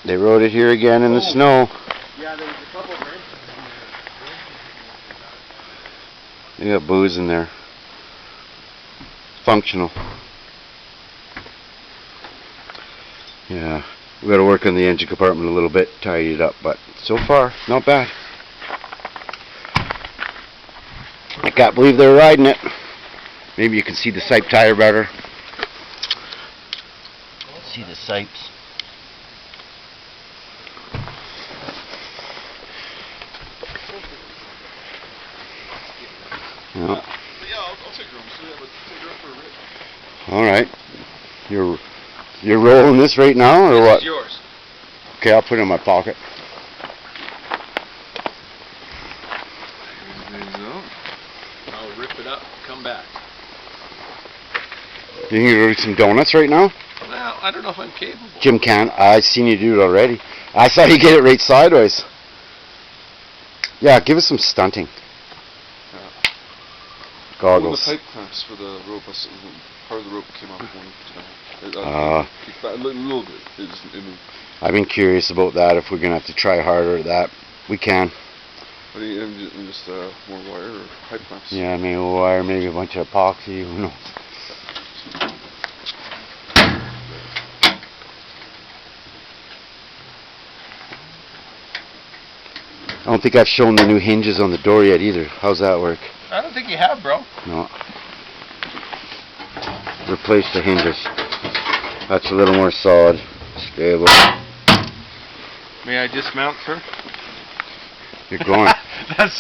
They rode it here again in the snow. Yeah, there was a couple of wrenches in They got booze in there. Functional. Yeah, we got to work on the engine compartment a little bit, tidy it up, but so far, not bad. I can't believe they're riding it. Maybe you can see the sipe tire better. See the sipes. Yeah. Yeah, I'll take her home. So yeah, but take her up for a rip. All right. You're rolling this right now, or what? It's yours. Okay, I'll put it in my pocket. I'll rip it up, come back. You think you're doing some donuts right now? Well, I don't know if I'm capable. Jim can. I've seen you do it already. I saw you get it right sideways. Yeah, give us some stunting. Goggles. Well, the pipe clamps for the rope, part of the rope came off one today. A little bit. It moved. I've been curious about that, if we're going to have to try harder at that. We can. What do you, just more wire or pipe clamps? Yeah, maybe wire, maybe a bunch of epoxy, who knows. I don't think I've shown the new hinges on the door yet either. How's that work? I don't think you have, bro. No. Replace the hinges. That's a little more solid, stable. May I dismount, sir? You're going.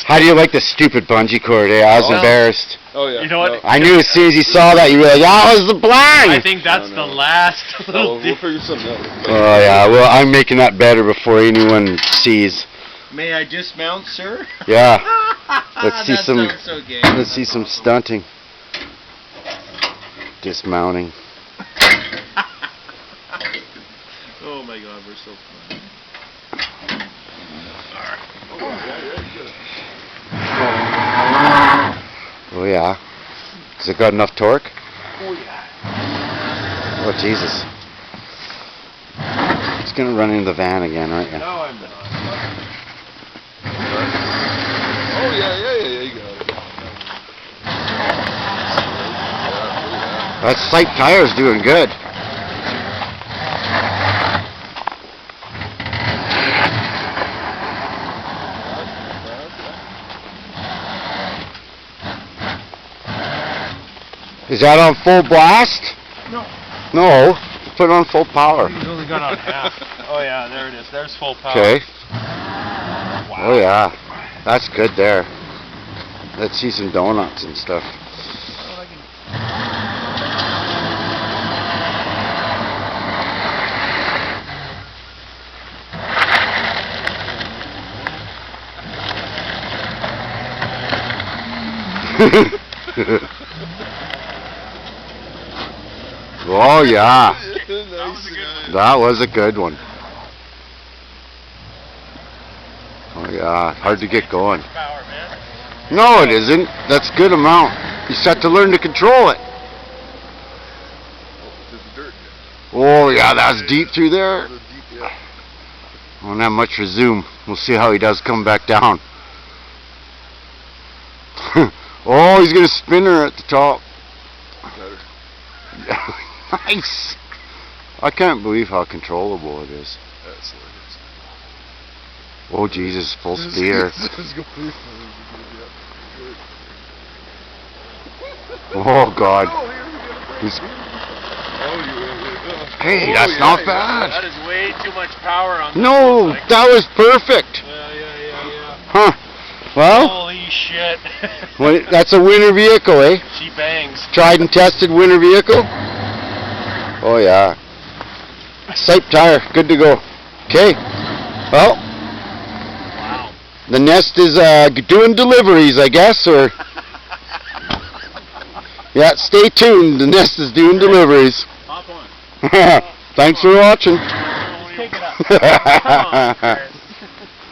How do you like the stupid bungee cord, eh? I was embarrassed. Oh yeah. You know what? I knew as soon as you saw that, you were like, that was the blind! I think that's the last little We'll figure something out. Oh yeah, well I'm making that better before anyone sees. May I dismount, sir? Yeah. Let's see That some. sounds so gay. Let's see some stunting. Dismounting. Oh my God, we're so fun. Oh yeah. Has it got enough torque? Oh yeah. Oh Jesus. It's gonna run into the van again, aren't you? No, I'm not. Oh yeah, you got it. That sight tire's doing good. Is that on full blast? No. No. Put it on full power. He's only got on half. Oh yeah, there it is. There's full power. Okay. Wow. Oh yeah. That's good there. Let's see some donuts and stuff. Oh yeah. That was a good one. Oh yeah, hard to get going. Power, man. No, it isn't. That's a good amount. You just have to learn to control it. Oh yeah, that's deep through there. Won't have much for zoom. We'll see how he does come back down. Oh, he's gonna spin her at the top. Nice. I can't believe how controllable it is. Oh Jesus, full steer. Oh God. Hey, that's not bad. That is way too much power on. No, that was perfect. Yeah. Huh. Well, Holy shit. that's a winter vehicle, eh? She bangs. Tried and tested winter vehicle. Oh yeah. Sipe tire, good to go. Okay. Well, Wow. the Nest is doing deliveries, I guess, or yeah. Stay tuned. The Nest is doing deliveries. Hop on. Thanks for watching. Just pick it up. Come on,